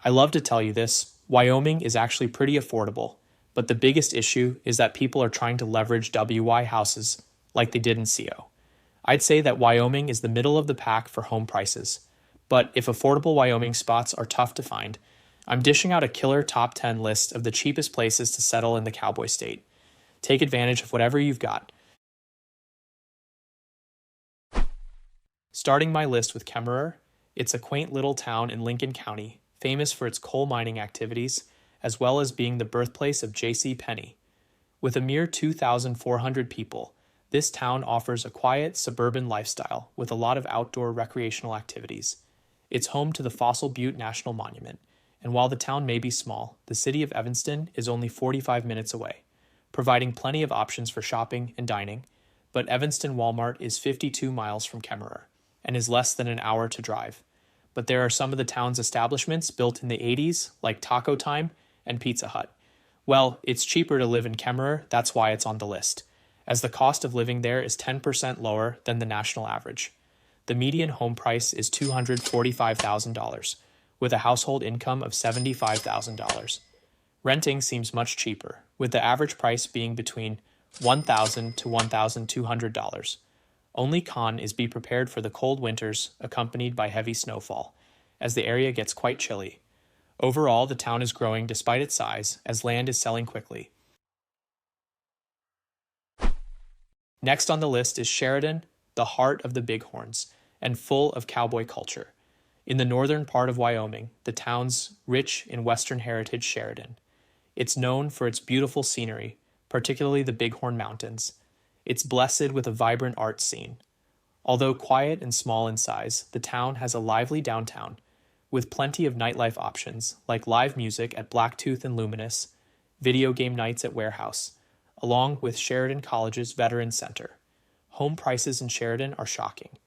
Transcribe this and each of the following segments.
I love to tell you this, Wyoming is actually pretty affordable, but the biggest issue is that people are trying to leverage WY houses like they did in CO. I'd say that Wyoming is the middle of the pack for home prices, but if affordable Wyoming spots are tough to find, I'm dishing out a killer top 10 list of the cheapest places to settle in the Cowboy State. Take advantage of whatever you've got. Starting my list with Kemmerer, it's a quaint little town in Lincoln County, famous for its coal mining activities, as well as being the birthplace of J.C. Penney. With a mere 2,400 people, this town offers a quiet, suburban lifestyle with a lot of outdoor recreational activities. It's home to the Fossil Butte National Monument, and while the town may be small, the city of Evanston is only 45 minutes away, providing plenty of options for shopping and dining, but Evanston Walmart is 52 miles from Kemmerer and is less than an hour to drive. But there are some of the town's establishments built in the 80s, like Taco Time and Pizza Hut. Well, it's cheaper to live in Kemmerer, that's why it's on the list, as the cost of living there is 10% lower than the national average. The median home price is $245,000, with a household income of $75,000. Renting seems much cheaper, with the average price being between $1,000 to $1,200. Only con is be prepared for the cold winters accompanied by heavy snowfall, as the area gets quite chilly. Overall, the town is growing despite its size, as land is selling quickly. Next on the list is Sheridan, the heart of the Bighorns, and full of cowboy culture. In the northern part of Wyoming, the town's rich in Western heritage Sheridan. It's known for its beautiful scenery, particularly the Bighorn Mountains. It's blessed with a vibrant art scene. Although quiet and small in size, the town has a lively downtown, with plenty of nightlife options like live music at Blacktooth and Luminous, video game nights at Warehouse, along with Sheridan College's Veterans Center. Home prices in Sheridan are shocking.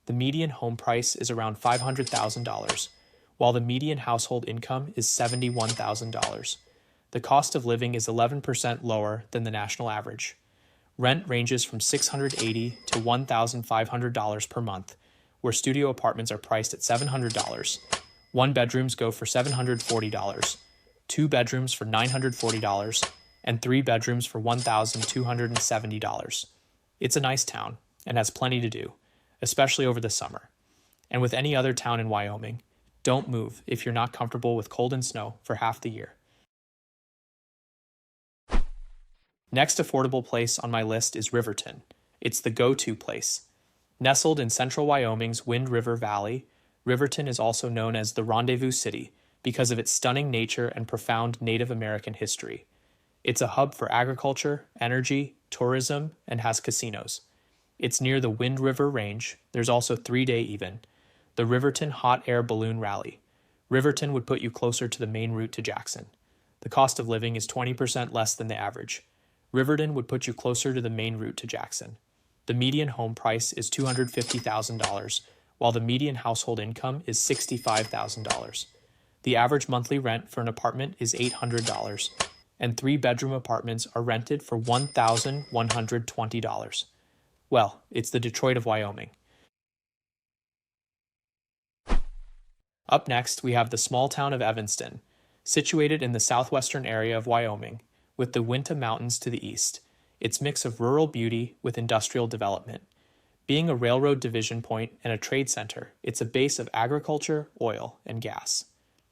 The median home price is around $500,000, while the median household income is $71,000. The cost of living is 11% lower than the national average. Rent ranges from $680 to $1,500 per month, where studio apartments are priced at $700. One bedrooms go for $740, two bedrooms for $940, and three bedrooms for $1,270. It's a nice town and has plenty to do, especially over the summer. And with any other town in Wyoming, don't move if you're not comfortable with cold and snow for half the year. Next affordable place on my list is Riverton. It's the go-to place. Nestled in central Wyoming's Wind River Valley, Riverton is also known as the Rendezvous City because of its stunning nature and profound Native American history. It's a hub for agriculture, energy, tourism, and has casinos. It's near the Wind River Range. There's also 3-day even. The Riverton Hot Air Balloon Rally. Riverton would put you closer to the main route to Jackson. The cost of living is 20% less than the average. Riverton would put you closer to the main route to Jackson. The median home price is $250,000, while the median household income is $65,000. The average monthly rent for an apartment is $800, and 3-bedroom apartments are rented for $1,120. Well, it's the Detroit of Wyoming. Up next, we have the small town of Evanston, situated in the southwestern area of Wyoming, with the Uinta Mountains to the east. Its mix of rural beauty with industrial development. Being a railroad division point and a trade center, it's a base of agriculture, oil, and gas.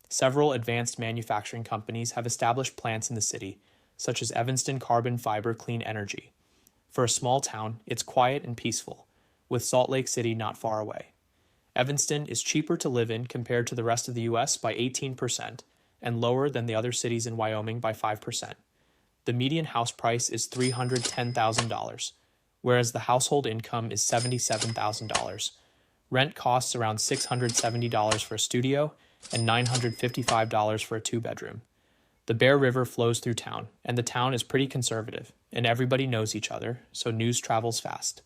Several advanced manufacturing companies have established plants in the city, such as Evanston Carbon Fiber Clean Energy. For a small town, it's quiet and peaceful, with Salt Lake City not far away. Evanston is cheaper to live in compared to the rest of the U.S. by 18% and lower than the other cities in Wyoming by 5%. The median house price is $310,000, whereas the household income is $77,000. Rent costs around $670 for a studio and $955 for a 2-bedroom. The Bear River flows through town, and the town is pretty conservative, and everybody knows each other, so news travels fast.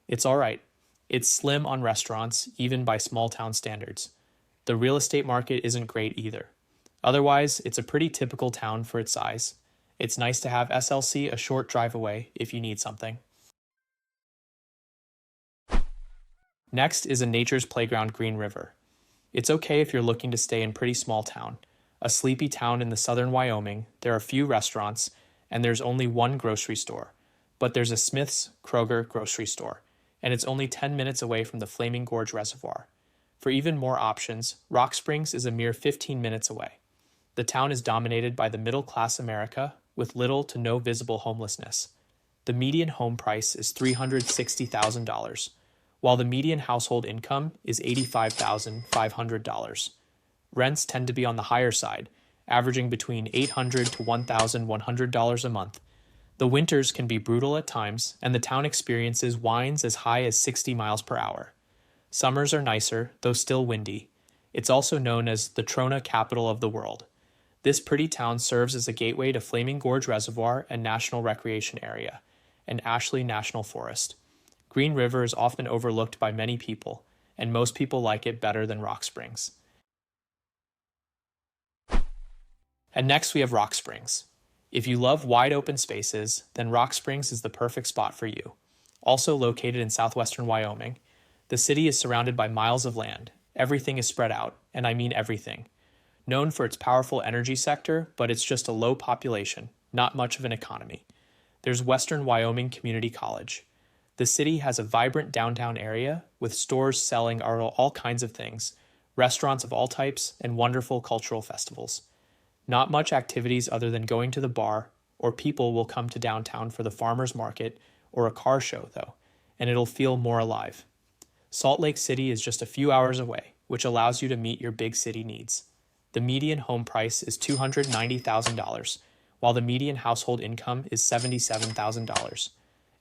It's all right. It's slim on restaurants, even by small-town standards. The real estate market isn't great either. Otherwise, it's a pretty typical town for its size. It's nice to have SLC a short drive away if you need something. Next is a nature's playground Green River. It's okay if you're looking to stay in pretty small town, A sleepy town in the southern Wyoming, there are few restaurants, and there's only one grocery store. But there's a Smith's Kroger grocery store, and it's only 10 minutes away from the Flaming Gorge Reservoir. For even more options, Rock Springs is a mere 15 minutes away. The town is dominated by the middle-class America with little to no visible homelessness. The median home price is $360,000, while the median household income is $85,500. Rents tend to be on the higher side, averaging between $800 to $1,100 a month. The winters can be brutal at times, and the town experiences winds as high as 60 miles per hour. Summers are nicer, though still windy. It's also known as the Trona capital of the world. This pretty town serves as a gateway to Flaming Gorge Reservoir and National Recreation Area, and Ashley National Forest. Green River is often overlooked by many people, and most people like it better than Rock Springs. And next we have Rock Springs. If you love wide open spaces, then Rock Springs is the perfect spot for you. Also located in southwestern Wyoming, the city is surrounded by miles of land. Everything is spread out, and I mean everything. Known for its powerful energy sector, but it's just a low population, not much of an economy. There's Western Wyoming Community College. The city has a vibrant downtown area with stores selling all kinds of things, restaurants of all types, and wonderful cultural festivals. Not much activities other than going to the bar, or people will come to downtown for the farmer's market or a car show, though, and it'll feel more alive. Salt Lake City is just a few hours away, which allows you to meet your big city needs. The median home price is $290,000, while the median household income is $77,000.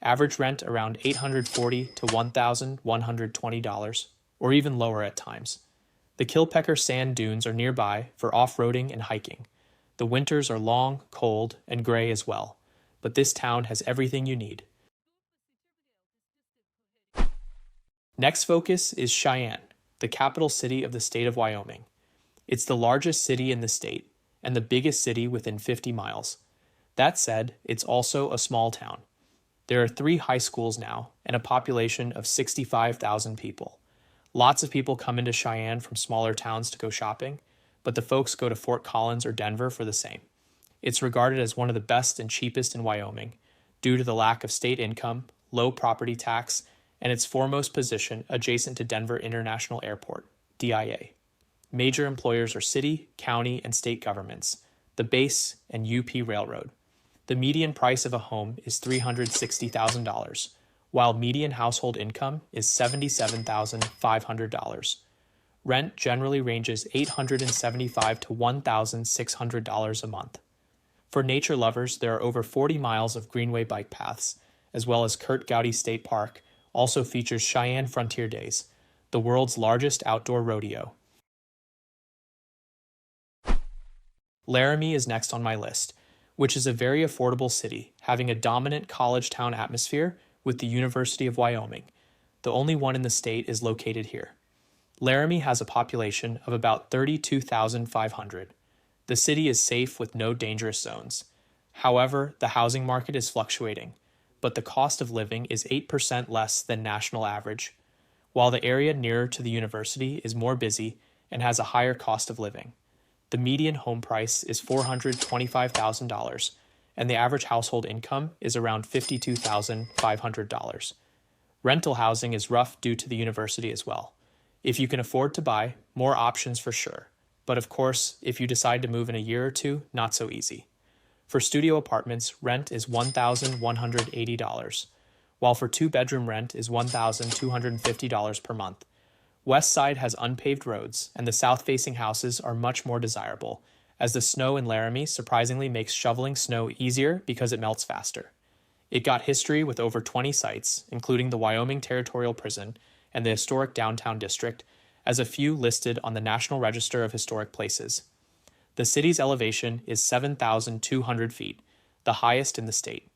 Average rent around $840 to $1,120, or even lower at times. The Kilpecker sand dunes are nearby for off-roading and hiking. The winters are long, cold, and gray as well, but this town has everything you need. Next focus is Cheyenne, the capital city of the state of Wyoming. It's the largest city in the state, and the biggest city within 50 miles. That said, it's also a small town. There are 3 high schools now, and a population of 65,000 people. Lots of people come into Cheyenne from smaller towns to go shopping, but the folks go to Fort Collins or Denver for the same. It's regarded as one of the best and cheapest in Wyoming, due to the lack of state income, low property tax, and its foremost position adjacent to Denver International Airport, DIA. Major employers are city, county, and state governments, the base, and UP Railroad. The median price of a home is $360,000, while median household income is $77,500. Rent generally ranges $875 to $1,600 a month. For nature lovers, there are over 40 miles of greenway bike paths, as well as Kurt Gowdy State Park also features Cheyenne Frontier Days, the world's largest outdoor rodeo. Laramie is next on my list, which is a very affordable city, having a dominant college town atmosphere with the University of Wyoming. The only one in the state is located here. Laramie has a population of about 32,500. The city is safe with no dangerous zones. However, the housing market is fluctuating, but the cost of living is 8% less than national average, while the area nearer to the university is more busy and has a higher cost of living. The median home price is $425,000, and the average household income is around $52,500. Rental housing is rough due to the university as well. If you can afford to buy, more options for sure. But of course, if you decide to move in a year or two, not so easy. For studio apartments, rent is $1,180, while for 2-bedroom rent is $1,250 per month. West Side has unpaved roads, and the south-facing houses are much more desirable, as the snow in Laramie surprisingly makes shoveling snow easier because it melts faster. It got history with over 20 sites, including the Wyoming Territorial Prison and the historic downtown district, as a few listed on the National Register of Historic Places. The city's elevation is 7,200 feet, the highest in the state.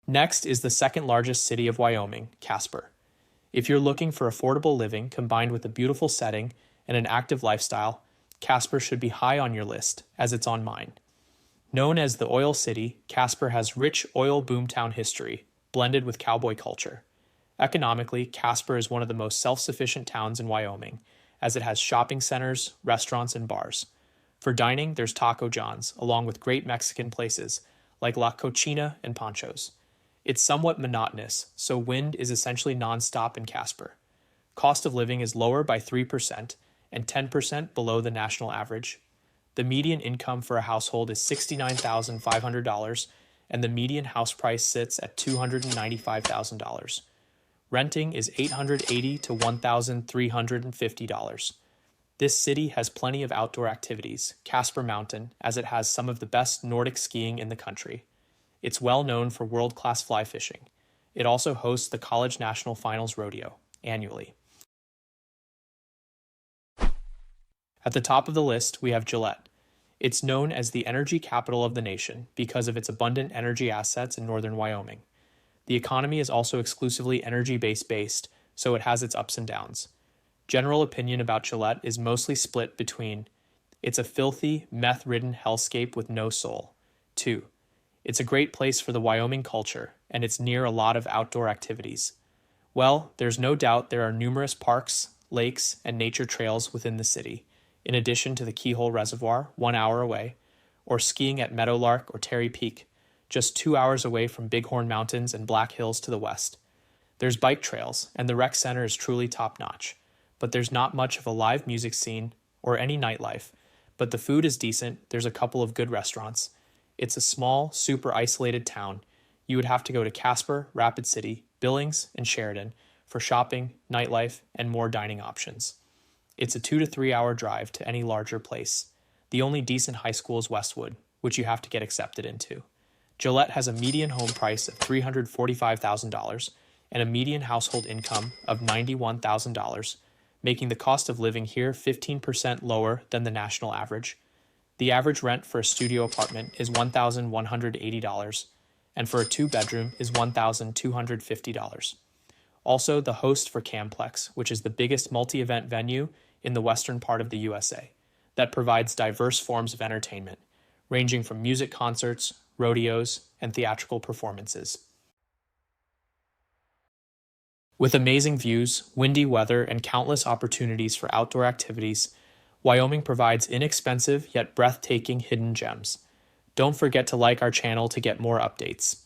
Next is the second largest city of Wyoming, Casper. If you're looking for affordable living combined with a beautiful setting and an active lifestyle, Casper should be high on your list, as it's on mine. Known as the Oil City, Casper has rich oil boomtown history, blended with cowboy culture. Economically, Casper is one of the most self-sufficient towns in Wyoming, as it has shopping centers, restaurants, and bars. For dining, there's Taco John's, along with great Mexican places like La Cochina and Pancho's. It's somewhat monotonous, so wind is essentially nonstop in Casper. Cost of living is lower by 3% and 10% below the national average. The median income for a household is $69,500, and the median house price sits at $295,000. Renting is $880 to $1,350. This city has plenty of outdoor activities, Casper Mountain, as it has some of the best Nordic skiing in the country. It's well known for world-class fly fishing. It also hosts the College National Finals Rodeo annually. At the top of the list, we have Gillette. It's known as the energy capital of the nation because of its abundant energy assets in northern Wyoming. The economy is also exclusively energy-based, so it has its ups and downs. General opinion about Gillette is mostly split between it's a filthy, meth-ridden hellscape with no soul. 2. It's a great place for the Wyoming culture, and it's near a lot of outdoor activities. Well, there's no doubt there are numerous parks, lakes, and nature trails within the city, in addition to the Keyhole Reservoir, 1 hour away, or skiing at Meadowlark or Terry Peak, just 2 hours away from Bighorn Mountains and Black Hills to the west. There's bike trails, and the rec center is truly top-notch. But there's not much of a live music scene or any nightlife, but the food is decent. There's a couple of good restaurants. It's a small, super isolated town. You would have to go to Casper, Rapid City, Billings, and Sheridan for shopping, nightlife, and more dining options. It's a 2 to 3 hour drive to any larger place. The only decent high school is Westwood, which you have to get accepted into. Gillette has a median home price of $345,000 and a median household income of $91,000, making the cost of living here 15% lower than the national average. The average rent for a studio apartment is $1,180, and for a 2-bedroom is $1,250. Also, the host for Camplex, which is the biggest multi-event venue in the western part of the USA, that provides diverse forms of entertainment, ranging from music concerts, rodeos, and theatrical performances. With amazing views, windy weather, and countless opportunities for outdoor activities, Wyoming provides inexpensive yet breathtaking hidden gems. Don't forget to like our channel to get more updates.